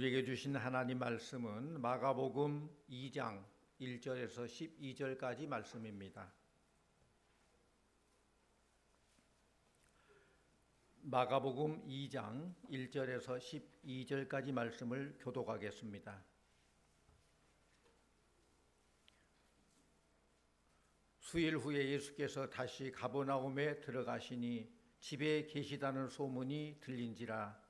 우리에게 주신 하나님 말씀은 마가복음 2장 1절에서 12절까지 말씀입니다. 마가복음 2장 1절에서 12절까지 말씀을 교독하겠습니다. 수일 후에 예수께서 다시 가버나움에 들어가시니 집에 계시다는 소문이 들린지라.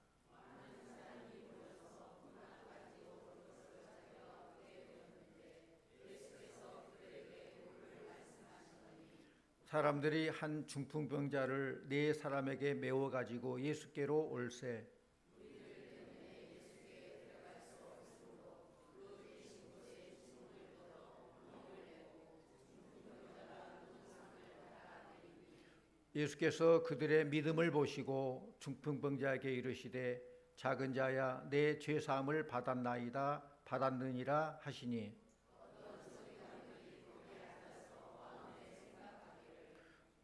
사람들이 한 중풍병자를 네 사람에게 메워 가지고 예수께로 올세. 예수께서 그들의 믿음을 보시고 중풍병자에게 이르시되 작은 자야 내 죄 사함을 받았나이다 받았느니라 하시니,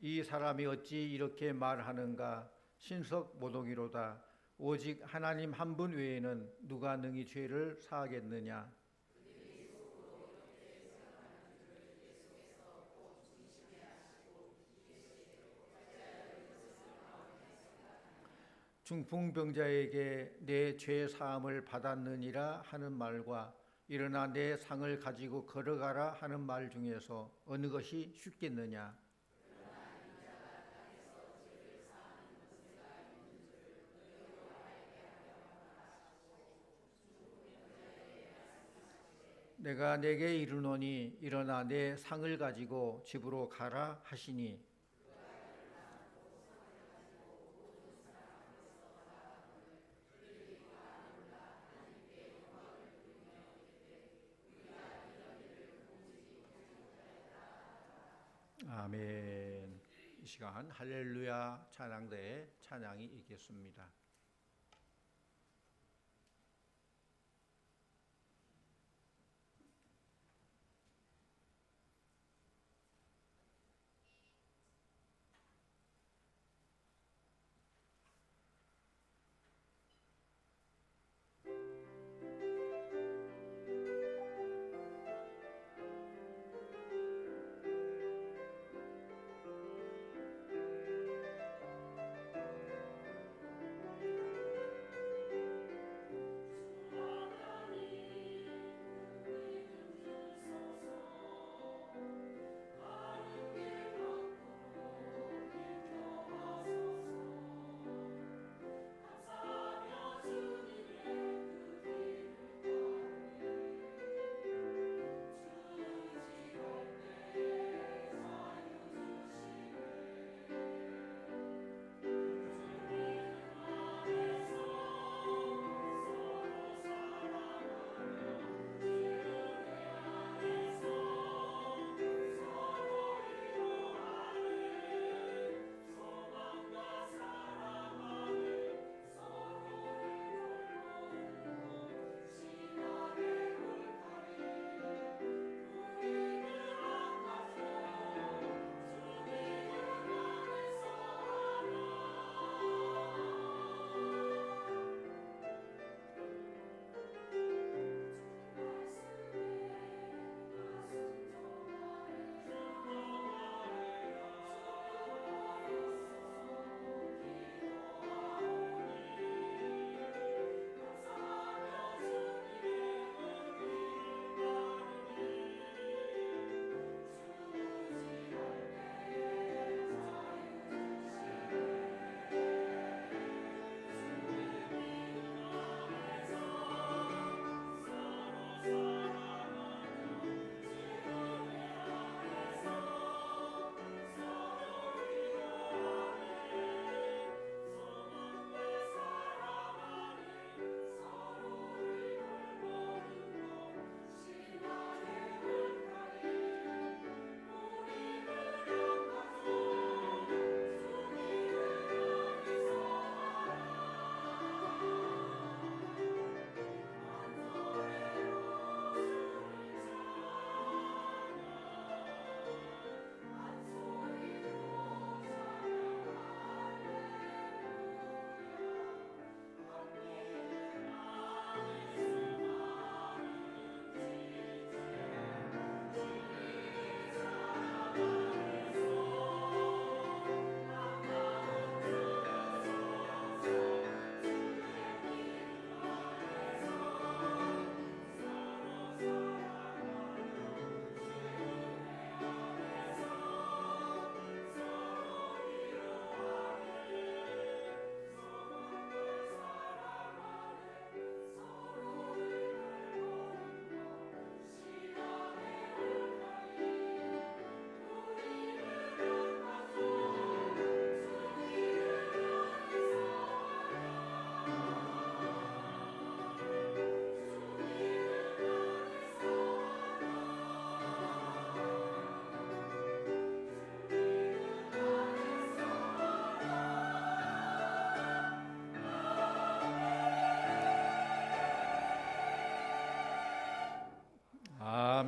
이 사람이 어찌 이렇게 말하는가? 신석모독이로다. 오직 하나님 한 분 외에는 누가 능히 죄를 사하겠느냐? 중풍병자에게 내 죄 사함을 받았느니라 하는 말과 일어나 내 상을 가지고 걸어가라 하는 말 중에서 어느 것이 쉽겠느냐? 내가 내게 이르노니 일어나 내 상을 가지고 집으로 가라 하시니, 아멘. 이 시간 할렐루야 찬양대에 찬양이 있겠습니다.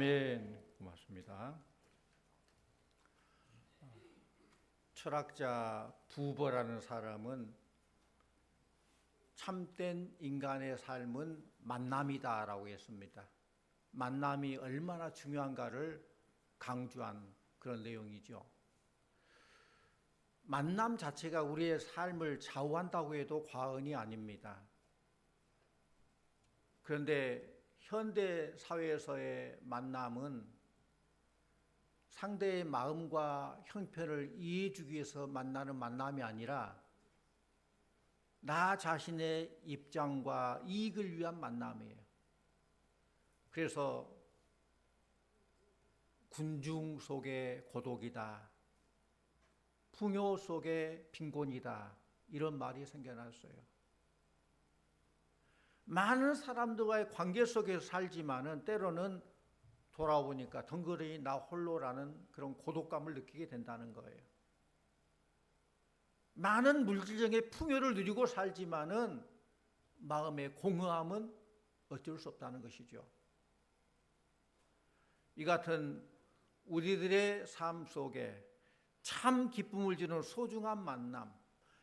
아멘. 고맙습니다. 철학자 부버라는 사람은 참된 인간의 삶은 만남이다라고 했습니다. 만남이 얼마나 중요한가를 강조한 그런 내용이죠. 만남 자체가 우리의 삶을 좌우한다고 해도 과언이 아닙니다. 그런데 현대 사회에서의 만남은 상대의 마음과 형편을 이해해 주기 위해서 만나는 만남이 아니라 나 자신의 입장과 이익을 위한 만남이에요. 그래서 군중 속의 고독이다, 풍요 속의 빈곤이다, 이런 말이 생겨났어요. 많은 사람들과의 관계 속에서 살지만은 때로는 돌아오니까 덩그러니 나 홀로라는 그런 고독감을 느끼게 된다는 거예요. 많은 물질적인 풍요를 누리고 살지만은 마음의 공허함은 어쩔 수 없다는 것이죠. 이 같은 우리들의 삶 속에 참 기쁨을 주는 소중한 만남,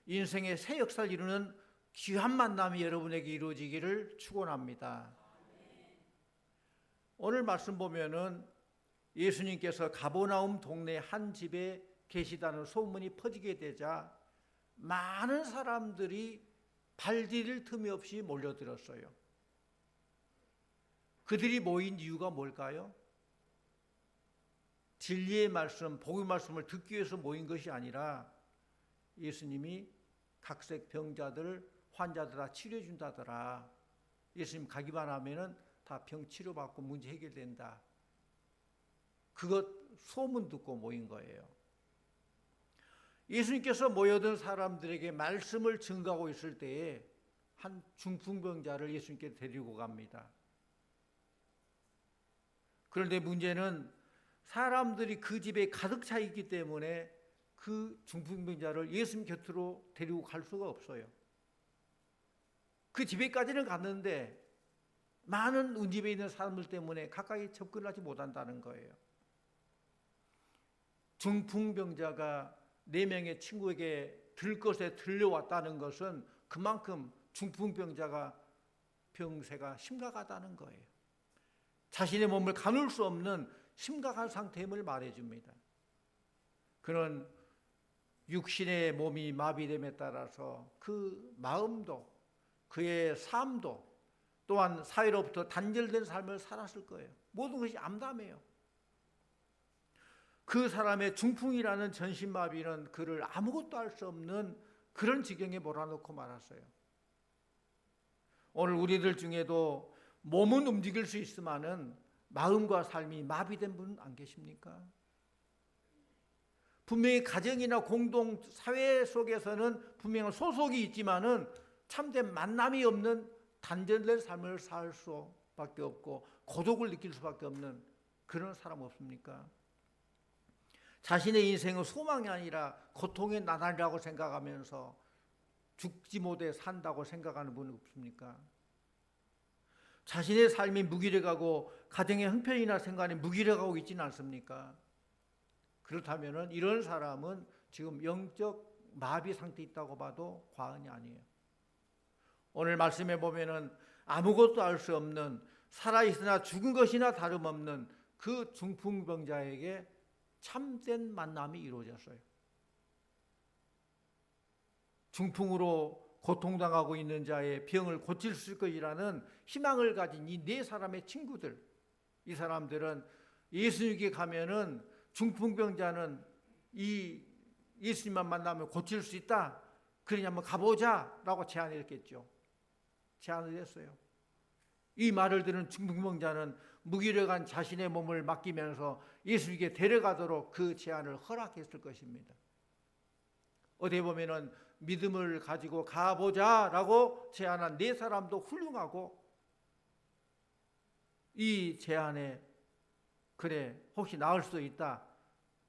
인생의 새 역사를 이루는 귀한 만남이 여러분에게 이루어지기를 축원합니다. 오늘 말씀 보면은 예수님께서 가버나움 동네 한 집에 계시다는 소문이 퍼지게 되자 많은 사람들이 발디딜 틈이 없이 몰려들었어요. 그들이 모인 이유가 뭘까요? 진리의 말씀, 복음의 말씀을 듣기 위해서 모인 것이 아니라 예수님이 각색 병자들, 환자들 다 치료해 준다더라. 예수님 가기만 하면은 다 병 치료받고 문제 해결된다. 그것 소문 듣고 모인 거예요. 예수님께서 모여든 사람들에게 말씀을 증거하고 있을 때에 한 중풍병자를 예수님께 데리고 갑니다. 그런데 문제는 사람들이 그 집에 가득 차 있기 때문에 그 중풍병자를 예수님 곁으로 데리고 갈 수가 없어요. 그 집에까지는 갔는데 많은 운집에 있는 사람들 때문에 가까이 접근하지 못한다는 거예요. 중풍병자가 4명의 친구에게 들 것에 들려왔다는 것은 그만큼 중풍병자가 병세가 심각하다는 거예요. 자신의 몸을 가눌 수 없는 심각한 상태임을 말해줍니다. 그는 육신의 몸이 마비됨에 따라서 그 마음도 그의 삶도 또한 사회로부터 단절된 삶을 살았을 거예요. 모든 것이 암담해요. 그 사람의 중풍이라는 전신마비는 그를 아무것도 할 수 없는 그런 지경에 몰아넣고 말았어요. 오늘 우리들 중에도 몸은 움직일 수 있지만은 마음과 삶이 마비된 분 안 계십니까? 분명히 가정이나 공동 사회 속에서는 분명한 소속이 있지만은 참된 만남이 없는 단절된 삶을 살 수밖에 없고 고독을 느낄 수밖에 없는 그런 사람 없습니까? 자신의 인생은 소망이 아니라 고통의 나날이라고 생각하면서 죽지 못해 산다고 생각하는 분 없습니까? 자신의 삶이 무기력하고 가정의 형편이나 생활이 무기력하고 있지는 않습니까? 그렇다면 이런 사람은 지금 영적 마비 상태에 있다고 봐도 과언이 아니에요. 오늘 말씀에 보면은 아무것도 알 수 없는 살아있으나 죽은 것이나 다름없는 그 중풍병자에게 참된 만남이 이루어졌어요. 중풍으로 고통당하고 있는 자의 병을 고칠 수 있을 것이라는 희망을 가진 이 4사람의 친구들, 이 사람들은 예수님께 가면은 중풍병자는 이 예수님만 만나면 고칠 수 있다. 그러니 한번 가보자라고 제안을 했겠죠. 제안을 했어요. 이 말을 들은 중풍병자는 무기력한 자신의 몸을 맡기면서 예수님께 데려가도록 그 제안을 허락했을 것입니다. 어떻게 보면은 믿음을 가지고 가보자라고 제안한 4사람도 훌륭하고 이 제안에 그래 혹시 나을 수도 있다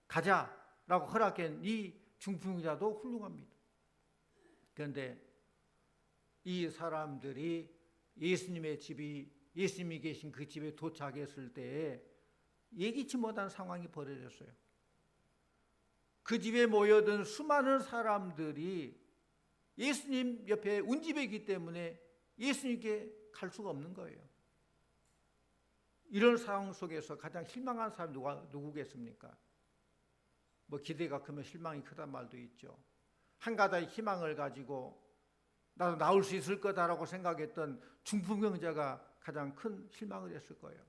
가자라고 허락한 이 중풍자도 훌륭합니다. 그런데 이 사람들이 예수님이 계신 그 집에 도착했을 때에 예기치 못한 상황이 벌어졌어요. 그 집에 모여든 수많은 사람들이 예수님 옆에 운집했기 때문에 예수님께 갈 수가 없는 거예요. 이런 상황 속에서 가장 실망한 사람이 누구겠습니까? 뭐 기대가 크면 실망이 크단 말도 있죠. 한 가닥의 희망을 가지고 나도 나올 수 있을 거다라고 생각했던 중풍병자가 가장 큰 실망을 했을 거예요.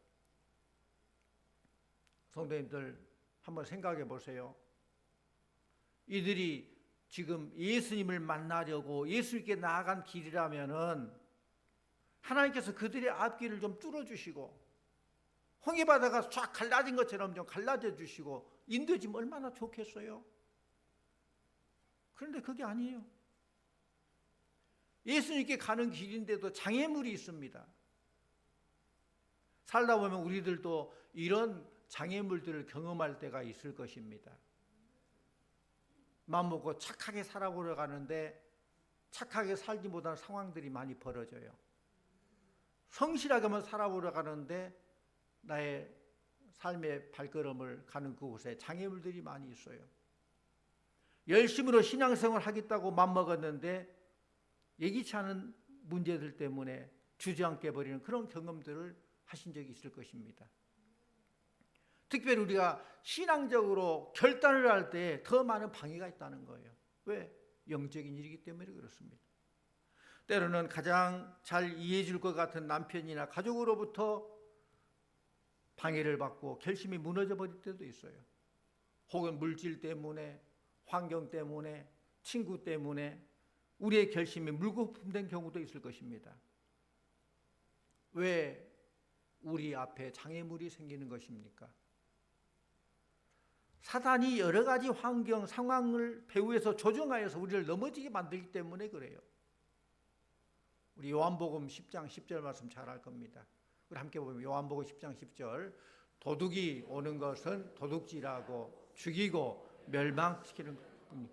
성도님들 한번 생각해 보세요. 이들이 지금 예수님을 만나려고 예수님께 나아간 길이라면은 하나님께서 그들의 앞길을 좀 뚫어주시고 홍해바다가 쫙 갈라진 것처럼 좀 갈라져 주시고 인도해주면 얼마나 좋겠어요. 그런데 그게 아니에요. 예수님께 가는 길인데도 장애물이 있습니다. 살다 보면 우리들도 이런 장애물들을 경험할 때가 있을 것입니다. 마음먹고 착하게 살아보려 가는데 착하게 살지 못한 상황들이 많이 벌어져요. 성실하게만 살아보려 가는데 나의 삶의 발걸음을 가는 그곳에 장애물들이 많이 있어요. 열심으로 신앙생활을 하겠다고 맘먹었는데 예기치 않은 문제들 때문에 주저앉게 버리는 그런 경험들을 하신 적이 있을 것입니다. 특별히 우리가 신앙적으로 결단을 할 때 더 많은 방해가 있다는 거예요. 왜? 영적인 일이기 때문에 그렇습니다. 때로는 가장 잘 이해해 줄 것 같은 남편이나 가족으로부터 방해를 받고 결심이 무너져 버릴 때도 있어요. 혹은 물질 때문에, 환경 때문에, 친구 때문에 우리의 결심이 물거품된 경우도 있을 것입니다. 왜 우리 앞에 장애물이 생기는 것입니까? 사단이 여러 가지 환경, 상황을 배후에서 조종하여서 우리를 넘어지게 만들기 때문에 그래요. 우리 요한복음 10장 10절 말씀 잘 알 겁니다. 우리 함께 보면 요한복음 10장 10절 도둑이 오는 것은 도둑질하고 죽이고 멸망시키는 것뿐이니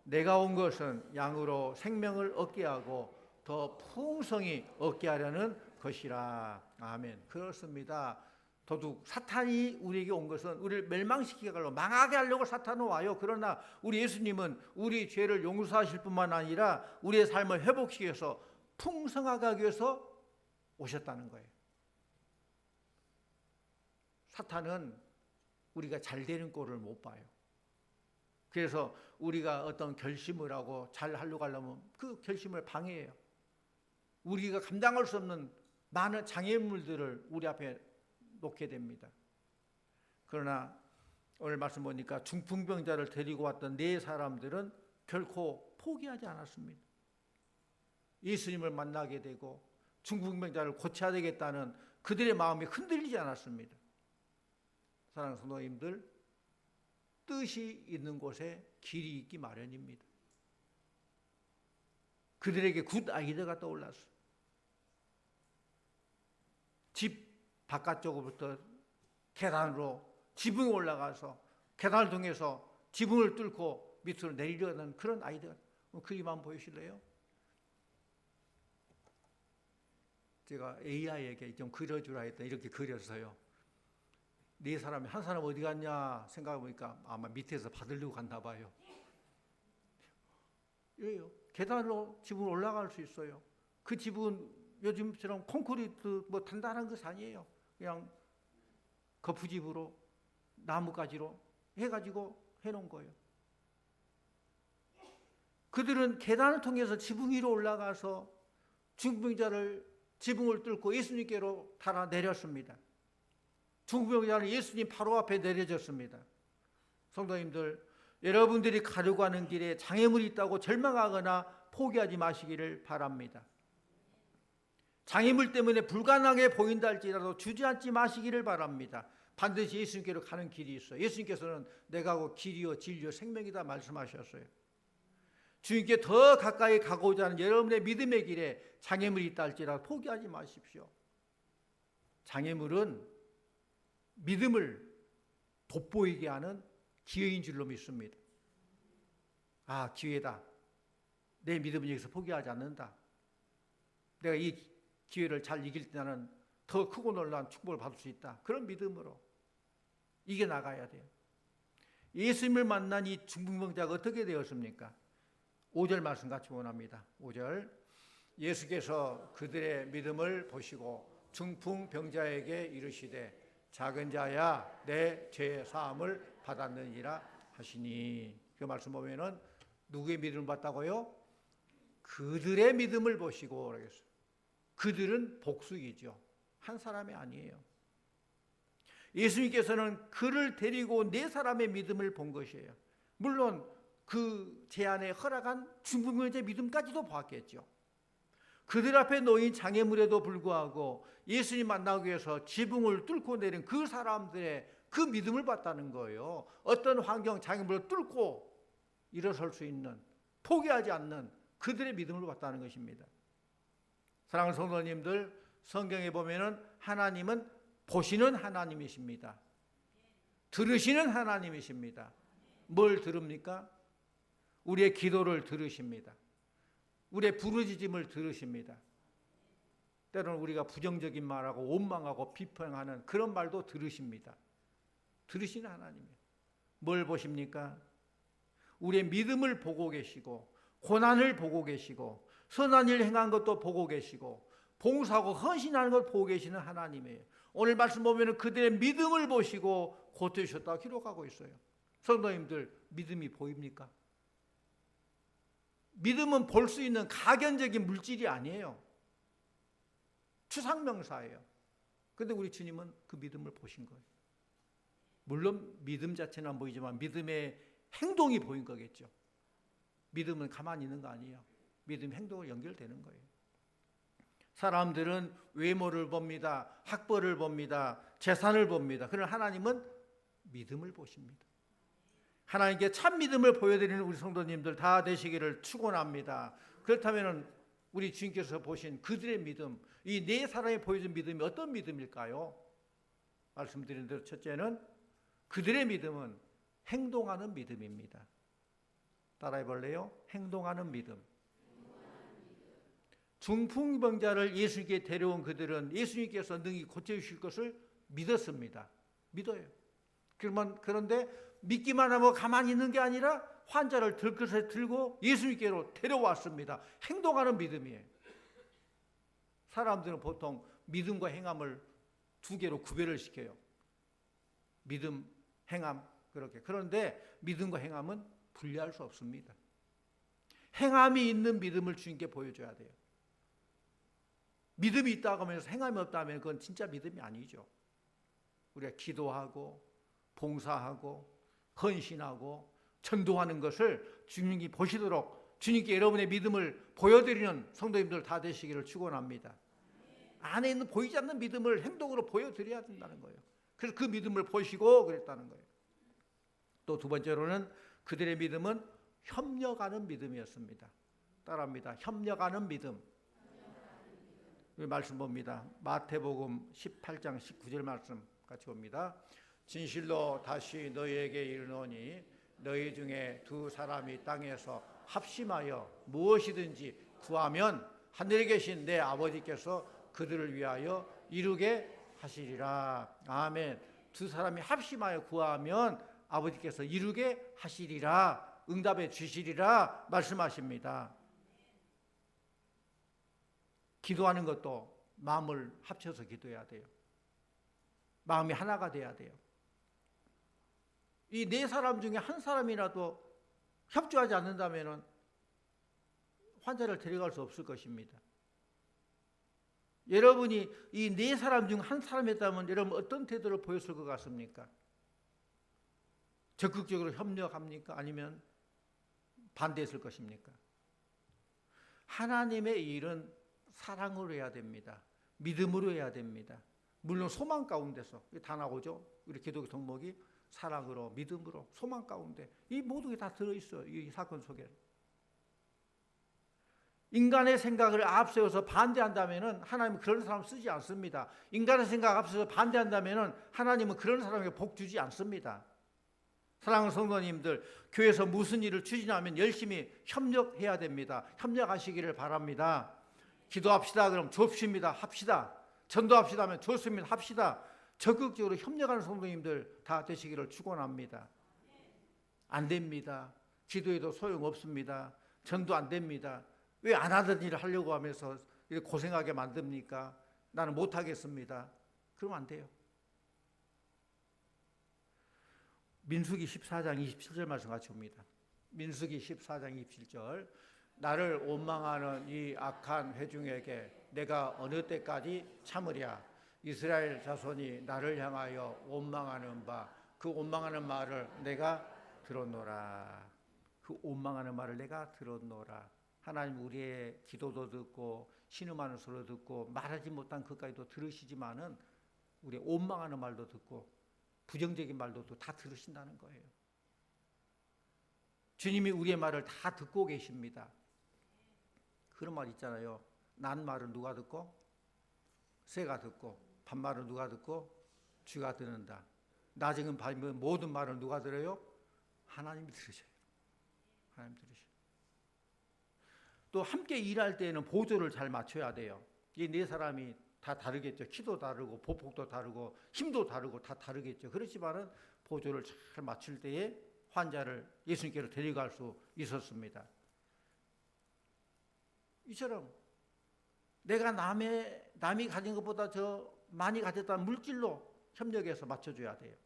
내가 온 것은 양으로 생명을 얻게 하고 더 풍성히 얻게 하려는 것이라. 아멘. 그렇습니다. 도둑 사탄이 우리에게 온 것은 우리를 멸망시키게 하려고 망하게 하려고 사탄은 와요. 그러나 우리 예수님은 우리 죄를 용서하실 뿐만 아니라 우리의 삶을 회복시키기 위해서 풍성하게 하기 위해서 오셨다는 거예요. 사탄은 우리가 잘 되는 꼴을 못 봐요. 그래서 우리가 어떤 결심을 하고 잘 하려고 하려면 그 결심을 방해해요. 우리가 감당할 수 없는 많은 장애물들을 우리 앞에 놓게 됩니다. 그러나 오늘 말씀 보니까 중풍병자를 데리고 왔던 네 사람들은 결코 포기하지 않았습니다. 예수님을 만나게 되고 중풍병자를 고쳐야 되겠다는 그들의 마음이 흔들리지 않았습니다. 사랑하는 성도님들, 뜻이 있는 곳에 길이 있기 마련입니다. 그들에게 굿 아이디어가 떠올랐어요. 집 바깥쪽으로부터 계단으로 지붕에 올라가서 계단을 통해서 지붕을 뚫고 밑으로 내리려는 그런 아이디어. 그림 한번 보여주실래요? 제가 AI에게 좀 그려주라 했더니 이렇게 그렸어요. 네 사람이 한 사람 어디 갔냐 생각해보니까 아마 밑에서 받으려고 갔나 봐요. 이래요. 계단으로 지붕 올라갈 수 있어요. 그 지붕은 요즘처럼 콘크리트 뭐 단단한 것이 아니에요. 그냥 거푸집으로 나무가지로 해가지고 해놓은 거예요. 그들은 계단을 통해서 지붕 위로 올라가서 중풍병자를 지붕을 뚫고 예수님께로 달아 내렸습니다. 중풍병자는 예수님 바로 앞에 내려졌습니다. 성도님들, 여러분들이 가려고 하는 길에 장애물이 있다고 절망하거나 포기하지 마시기를 바랍니다. 장애물 때문에 불가능하게 보인다 할지라도 주저앉지 마시기를 바랍니다. 반드시 예수님께로 가는 길이 있어요. 예수님께서는 내가 하고 길이요 진리요 생명이다 말씀하셨어요. 주님께 더 가까이 가고자 하는 여러분의 믿음의 길에 장애물이 있다 할지라도 포기하지 마십시오. 장애물은 믿음을 돋보이게 하는 기회인 줄로 믿습니다. 아, 기회다. 내 믿음은 여기서 포기하지 않는다. 내가 이 기회를 잘 이길 때 나는 더 크고 놀라운 축복을 받을 수 있다. 그런 믿음으로 이겨나가야 돼요. 예수님을 만난 이 중풍병자가 어떻게 되었습니까? 5절 말씀 같이 원합니다. 5절 예수께서 그들의 믿음을 보시고 중풍병자에게 이르시되 작은 자야 내 죄 사함을 받았느니라 하시니, 그 말씀 보면은 누구의 믿음을 봤다고요? 그들의 믿음을 보시고 그러겠어요. 그들은 복수이죠. 한 사람이 아니에요. 예수님께서는 그를 데리고 네 사람의 믿음을 본 것이에요. 물론 그 제안에 허락한 중풍병자의 믿음까지도 봤겠죠. 그들 앞에 놓인 장애물에도 불구하고 예수님 만나기 위해서 지붕을 뚫고 내린 그 사람들의 그 믿음을 봤다는 거예요. 어떤 환경, 장애물을 뚫고 일어설 수 있는, 포기하지 않는 그들의 믿음을 봤다는 것입니다. 사랑하는 성도님들, 성경에 보면은 하나님은 보시는 하나님이십니다. 들으시는 하나님이십니다. 뭘 들읍니까? 우리의 기도를 들으십니다. 우리의 부르짖음을 들으십니다. 때로는 우리가 부정적인 말하고 원망하고 비평하는 그런 말도 들으십니다. 들으시는 하나님이에요. 뭘 보십니까? 우리의 믿음을 보고 계시고, 고난을 보고 계시고, 선한 일 행한 것도 보고 계시고, 봉사하고 헌신하는 걸 보고 계시는 하나님이에요. 오늘 말씀 보면 그들의 믿음을 보시고 고쳐주셨다고 기록하고 있어요. 성도님들, 믿음이 보입니까? 믿음은 볼 수 있는 가견적인 물질이 아니에요. 추상명사예요. 그런데 우리 주님은 그 믿음을 보신 거예요. 물론 믿음 자체는 안 보이지만 믿음의 행동이 보인 거겠죠. 믿음은 가만히 있는 거 아니에요. 믿음 행동으로 연결되는 거예요. 사람들은 외모를 봅니다. 학벌을 봅니다. 재산을 봅니다. 그러나 하나님은 믿음을 보십니다. 하나님께 참 믿음을 보여드리는 우리 성도님들 다 되시기를 축원합니다. 그렇다면 우리 주님께서 보신 그들의 믿음, 이 네 사람이 보여준 믿음이 어떤 믿음일까요? 말씀드린 대로 첫째는 그들의 믿음은 행동하는 믿음입니다. 따라해 볼래요? 행동하는 믿음. 중풍병자를 예수님께 데려온 그들은 예수님께서 능히 고쳐주실 것을 믿었습니다. 믿어요. 그런데 믿기만 하고 가만히 있는 게 아니라 환자를 들것에 들고 예수님께로 데려왔습니다. 행동하는 믿음이에요. 사람들은 보통 믿음과 행함을 두 개로 구별을 시켜요. 믿음, 행함 그렇게. 그런데 믿음과 행함은 분리할 수 없습니다. 행함이 있는 믿음을 주님께 보여줘야 돼요. 믿음이 있다고 하면서 행함이 없다면 그건 진짜 믿음이 아니죠. 우리가 기도하고 봉사하고 헌신하고 전도하는 것을 주님이 보시도록 주님께 여러분의 믿음을 보여드리는 성도님들 다 되시기를 축원합니다. 안에 있는 보이지 않는 믿음을 행동으로 보여드려야 된다는 거예요. 그래서 그 믿음을 보시고 그랬다는 거예요. 또 두 번째로는 그들의 믿음은 협력하는 믿음이었습니다. 따라합니다. 협력하는 믿음. 말씀 봅니다. 마태복음 18장 19절 말씀 같이 봅니다. 진실로 다시 너희에게 이르노니 너희 중에 두 사람이 땅에서 합심하여 무엇이든지 구하면 하늘에 계신 내 아버지께서 그들을 위하여 이루게 하시리라. 아멘. 두 사람이 합심하여 구하면 아버지께서 이루게 하시리라. 응답해 주시리라 말씀하십니다. 기도하는 것도 마음을 합쳐서 기도해야 돼요. 마음이 하나가 돼야 돼요. 이 네 사람 중에 한 사람이라도 협조하지 않는다면 환자를 데려갈 수 없을 것입니다. 여러분이 이 네 사람 중 한 사람이었다면 여러분 어떤 태도를 보였을 것 같습니까? 적극적으로 협력합니까? 아니면 반대했을 것입니까? 하나님의 일은 사랑으로 해야 됩니다. 믿음으로 해야 됩니다. 물론 소망 가운데서 다 나오죠. 우리 기독교 덕목이 사랑으로, 믿음으로, 소망 가운데 이 모든 게 다 들어있어요. 이 사건 속에. 인간의 생각을 앞세워서 반대한다면 하나님은 그런 사람 쓰지 않습니다. 인간의 생각 앞세워서 반대한다면 하나님은 그런 사람에게 복 주지 않습니다. 사랑하는 성도님들, 교회에서 무슨 일을 추진하면 열심히 협력해야 됩니다. 협력하시기를 바랍니다. 기도합시다. 그럼 좋습니다. 합시다. 전도합시다 하면 좋습니다. 합시다. 적극적으로 협력하는 성도님들 다 되시기를 축원합니다. 안 됩니다. 기도해도 소용없습니다. 전도 안 됩니다. 왜 안 하던 일을 하려고 하면서 이렇게 고생하게 만듭니까? 나는 못하겠습니다. 그러면 안 돼요. 민수기 14장 27절 말씀 같이 봅니다. 민수기 14장 27절. 나를 원망하는 이 악한 회중에게 내가 어느 때까지 참으랴. 이스라엘 자손이 나를 향하여 원망하는 바, 그 원망하는 말을 내가 들었노라. 그 원망하는 말을 내가 들었노라. 하나님 우리의 기도도 듣고 신음하는 소리도 듣고 말하지 못한 것까지도 들으시지만은 우리의 원망하는 말도 듣고 부정적인 말도 다 들으신다는 거예요. 주님이 우리의 말을 다 듣고 계십니다. 그런 말 있잖아요. 난 말은 누가 듣고? 새가 듣고, 반말은 누가 듣고? 쥐가 듣는다. 낮은 밤이면 모든 말을 누가 들어요? 하나님이 들으셔요. 하나님 들으셔요. 또 함께 일할 때에는 보조를 잘 맞춰야 돼요. 이 네 사람이 다 다르겠죠. 키도 다르고 보폭도 다르고 힘도 다르고 다 다르겠죠. 그렇지만은 보조를 잘 맞출 때에 환자를 예수님께로 데려갈 수 있었습니다. 이처럼 내가 남이 가진 것보다 더 많이 가졌다는 물질로 협력해서 맞춰줘야 돼요.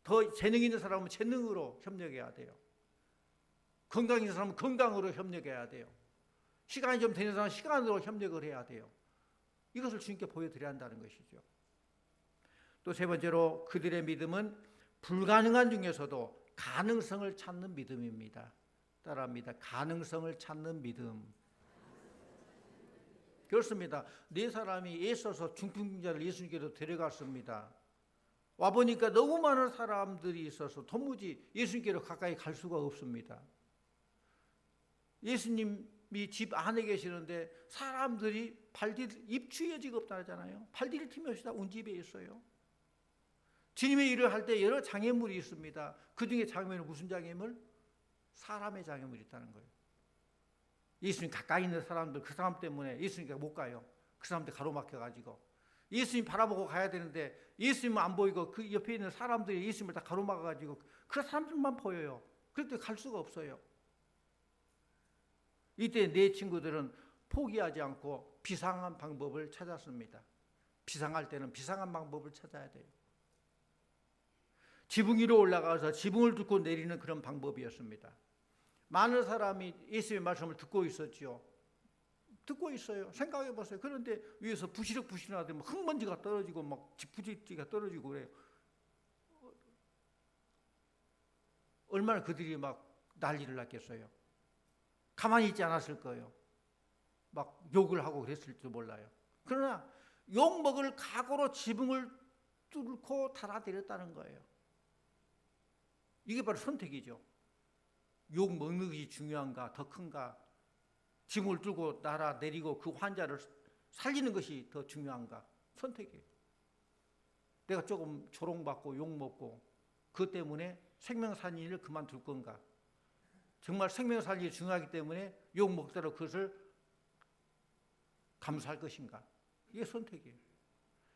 더 재능 있는 사람은 재능으로 협력해야 돼요. 건강 있는 사람은 건강으로 협력해야 돼요. 시간이 좀 되는 사람은 시간으로 협력을 해야 돼요. 이것을 주님께 보여드려야 한다는 것이죠. 또 세 번째로 그들의 믿음은 불가능한 중에서도 가능성을 찾는 믿음입니다. 따라합니다. 가능성을 찾는 믿음. 그렇습니다. 네 사람이 애써서 중풍자를 예수님께로 데려갔습니다. 와보니까 너무 많은 사람들이 있어서 도무지 예수님께로 가까이 갈 수가 없습니다. 예수님이 집 안에 계시는데 사람들이 입추에 지가 없다잖아요. 발디딜 틈이 없이 다 온 집에 있어요. 주님의 일을 할 때 여러 장애물이 있습니다. 그 중에 장애물은 무슨 장애물? 사람의 장애물이 있다는 거예요. 예수님 가까이 있는 사람들, 그 사람 때문에 예수님께 못 가요. 그 사람들 가로막혀가지고. 예수님 바라보고 가야 되는데 예수님은 안 보이고 그 옆에 있는 사람들이 예수님을 다 가로막아가지고 그 사람들만 보여요. 그런데 갈 수가 없어요. 이때 내 친구들은 포기하지 않고 비상한 방법을 찾았습니다. 비상할 때는 비상한 방법을 찾아야 돼요. 지붕 위로 올라가서 지붕을 뚫고 내리는 그런 방법이었습니다. 많은 사람이 예수님의 말씀을 듣고 있었죠. 듣고 있어요. 생각해 보세요. 그런데 위에서 부시럭부시럭 하더니 흙먼지가 떨어지고 막 지푸지가 떨어지고 그래요. 얼마나 그들이 막 난리를 났겠어요. 가만히 있지 않았을 거예요. 막 욕을 하고 그랬을지도 몰라요. 그러나 욕 먹을 각오로 지붕을 뚫고 달아내렸다는 거예요. 이게 바로 선택이죠. 욕 먹는 것이 중요한가, 더 큰가? 지붕을 뚫고 날아내리고 그 환자를 살리는 것이 더 중요한가? 선택이에요. 내가 조금 조롱받고 욕 먹고 그것 때문에 생명 살리는 일을 그만둘 건가? 정말 생명 살리는 일이 중요하기 때문에 욕 먹더라도 그것을 감수할 것인가? 이게 선택이에요.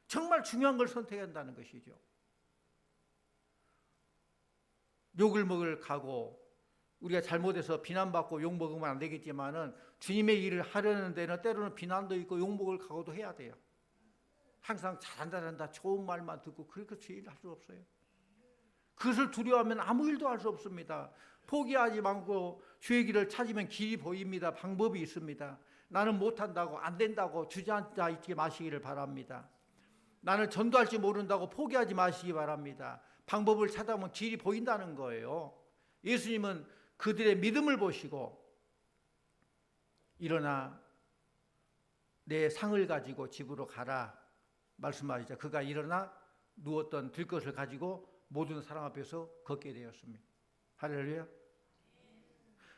정말 중요한 걸 선택해야 한다는 것이죠. 욕을 먹을 각오, 우리가 잘못해서 비난받고 욕먹으면 안 되겠지만은 주님의 일을 하려는 데는 때로는 비난도 있고 욕먹을 각오도 해야 돼요. 항상 잘한다 좋은 말만 듣고 그렇게 주의 일을 할 수 없어요. 그것을 두려워하면 아무 일도 할 수 없습니다. 포기하지 말고 주의 길을 찾으면 길이 보입니다. 방법이 있습니다. 나는 못한다고 안 된다고 주저앉아 있지 마시기를 바랍니다. 나는 전도할 줄 모른다고 포기하지 마시기 바랍니다. 방법을 찾아보면 길이 보인다는 거예요. 예수님은 그들의 믿음을 보시고 일어나 내 상을 가지고 집으로 가라 말씀하시자 그가 일어나 누웠던 들것을 가지고 모든 사람 앞에서 걷게 되었습니다. 할렐루야.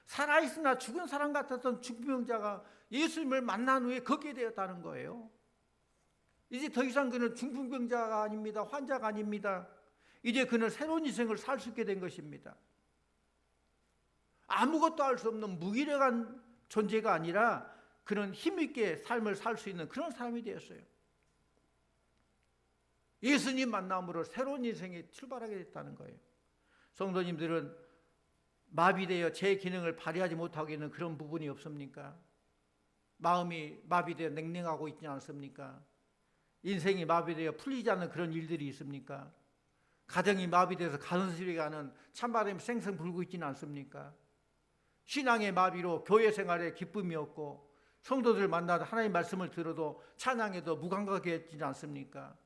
살아있으나 죽은 사람 같았던 중풍병자가 예수님을 만난 후에 걷게 되었다는 거예요. 이제 더 이상 그는 중풍병자가 아닙니다. 환자가 아닙니다. 이제 그는 새로운 인생을 살 수 있게 된 것입니다. 아무것도 할 수 없는 무기력한 존재가 아니라 그는 힘있게 삶을 살 수 있는 그런 사람이 되었어요. 예수님 만남으로 새로운 인생이 출발하게 됐다는 거예요. 성도님들은 마비되어 제 기능을 발휘하지 못하고 있는 그런 부분이 없습니까? 마음이 마비되어 냉랭하고 있지 않습니까? 인생이 마비되어 풀리지 않는 그런 일들이 있습니까? 가정이 마비돼서 가슴이 가는 찬바람이 쌩쌩 불고 있지는 않습니까? 신앙의 마비로 교회 생활에 기쁨이 없고 성도들 만나도 하나님 말씀을 들어도 찬양에도 무감각해 지는 않습니까?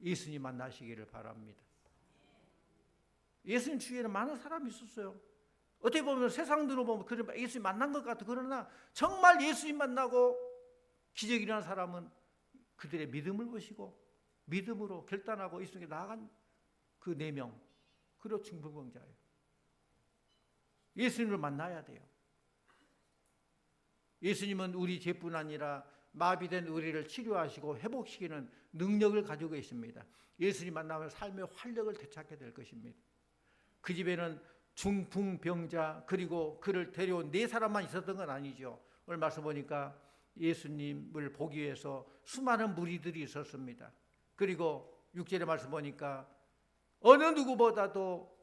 예수님 만나시기를 바랍니다. 예수님 주위에는 많은 사람이 있었어요. 어떻게 보면 세상으로 보면 그런 예수님 만난 것 같아. 그러나 정말 예수님 만나고 기적이 일어난 사람은 그들의 믿음을 보시고 믿음으로 결단하고 예수님께 나아간 그 4명, 그리고 중풍병자예요. 예수님을 만나야 돼요. 예수님은 우리 죄뿐 아니라 마비된 우리를 치료하시고 회복시키는 능력을 가지고 계십니다. 예수님 만나면 삶의 활력을 되찾게 될 것입니다. 그 집에는 중풍병자 그리고 그를 데려온 4사람만 있었던 건 아니죠. 오늘 말씀 보니까 예수님을 보기 위해서 수많은 무리들이 있었습니다. 그리고 6절의 말씀 보니까 어느 누구보다도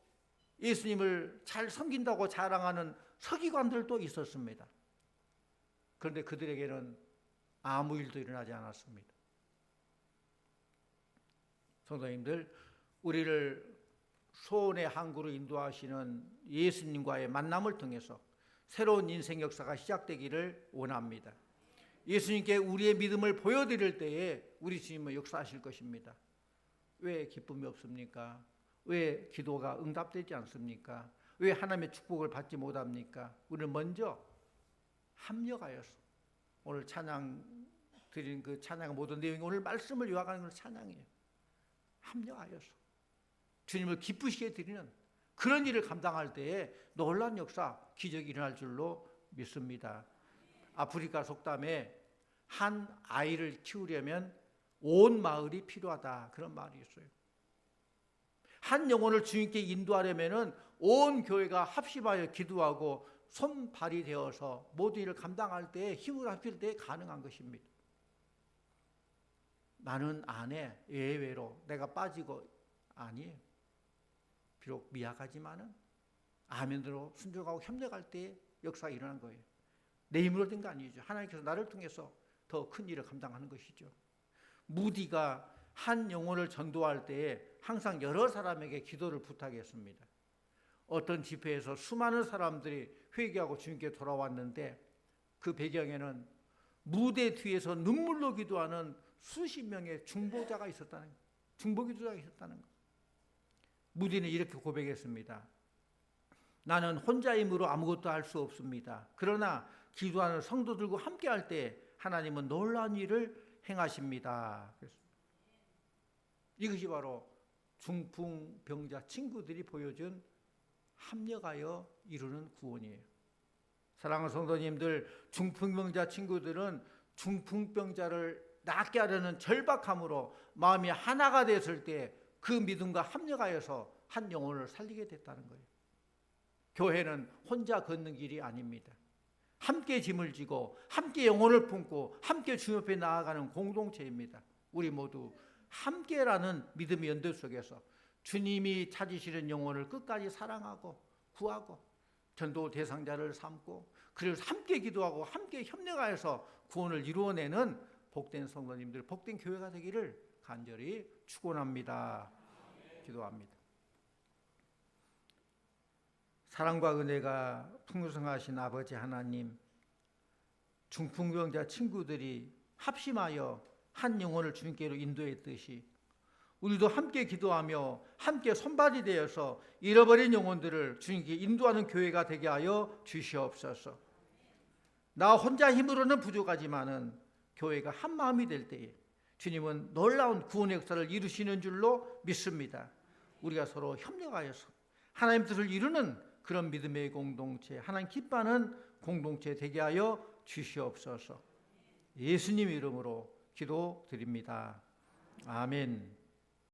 예수님을 잘 섬긴다고 자랑하는 서기관들도 있었습니다. 그런데 그들에게는 아무 일도 일어나지 않았습니다. 성도님들, 우리를 소원의 항구로 인도하시는 예수님과의 만남을 통해서 새로운 인생 역사가 시작되기를 원합니다. 예수님께 우리의 믿음을 보여드릴 때에 우리 주님은 역사하실 것입니다. 왜 기쁨이 없습니까? 왜 기도가 응답되지 않습니까? 왜 하나님의 축복을 받지 못합니까? 우리는 먼저 합력하여서, 오늘 찬양 드린 그 찬양 모든 내용이 오늘 말씀을 요약하는 건 찬양이에요. 합력하여서 주님을 기쁘시게 드리는 그런 일을 감당할 때에 놀라운 역사, 기적이 일어날 줄로 믿습니다. 아프리카 속담에 한 아이를 키우려면 온 마을이 필요하다, 그런 말이 있어요. 한 영혼을 주님께 인도하려면 온 교회가 합심하여 기도하고 손발이 되어서 모든 일을 감당할 때, 힘을 합칠 때 가능한 것입니다. 나는 안 해, 예외로 내가 빠지고, 아니에요. 비록 미약하지만은 아멘으로 순종하고 협력할 때 역사가 일어난 거예요. 내 힘으로 된 거 아니죠. 하나님께서 나를 통해서 더 큰 일을 감당하는 것이죠. 무디가 한 영혼을 전도할 때에 항상 여러 사람에게 기도를 부탁했습니다. 어떤 집회에서 수많은 사람들이 회개하고 주님께 돌아왔는데 그 배경에는 무대 뒤에서 눈물로 기도하는 수십 명의 중보자가 있었다는 거예요. 중보기도자가 있었다는 거예요. 무디는 이렇게 고백했습니다. 나는 혼자 힘으로 아무것도 할 수 없습니다. 그러나 기도하는 성도들과 함께 할 때 하나님은 놀라운 일을 행하십니다. 이것이 바로 중풍병자 친구들이 보여준 합력하여 이루는 구원이에요. 사랑하는 성도님들, 중풍병자 친구들은 중풍병자를 낫게 하려는 절박함으로 마음이 하나가 됐을 때 그 믿음과 합력하여서 한 영혼을 살리게 됐다는 거예요. 교회는 혼자 걷는 길이 아닙니다. 함께 짐을 지고 함께 영혼을 품고 함께 주님 앞에 나아가는 공동체입니다. 우리 모두 함께라는 믿음의 연대 속에서 주님이 찾으시는 영혼을 끝까지 사랑하고 구하고 전도 대상자를 삼고 그래서 함께 기도하고 함께 협력하여서 구원을 이루어내는 복된 성도님들, 복된 교회가 되기를 간절히 축원합니다. 기도합니다. 사랑과 은혜가 풍성하신 아버지 하나님, 중풍병자 친구들이 합심하여 한 영혼을 주님께로 인도했듯이 우리도 함께 기도하며 함께 손발이 되어서 잃어버린 영혼들을 주님께 인도하는 교회가 되게 하여 주시옵소서. 나 혼자 힘으로는 부족하지만은 교회가 한 마음이 될 때에 주님은 놀라운 구원의 역사를 이루시는 줄로 믿습니다. 우리가 서로 협력하여서 하나님 뜻을 이루는 그런 믿음의 공동체, 하나님 기뻐하는 공동체 되게 하여 주시옵소서. 예수님 이름으로 기도드립니다. 아멘.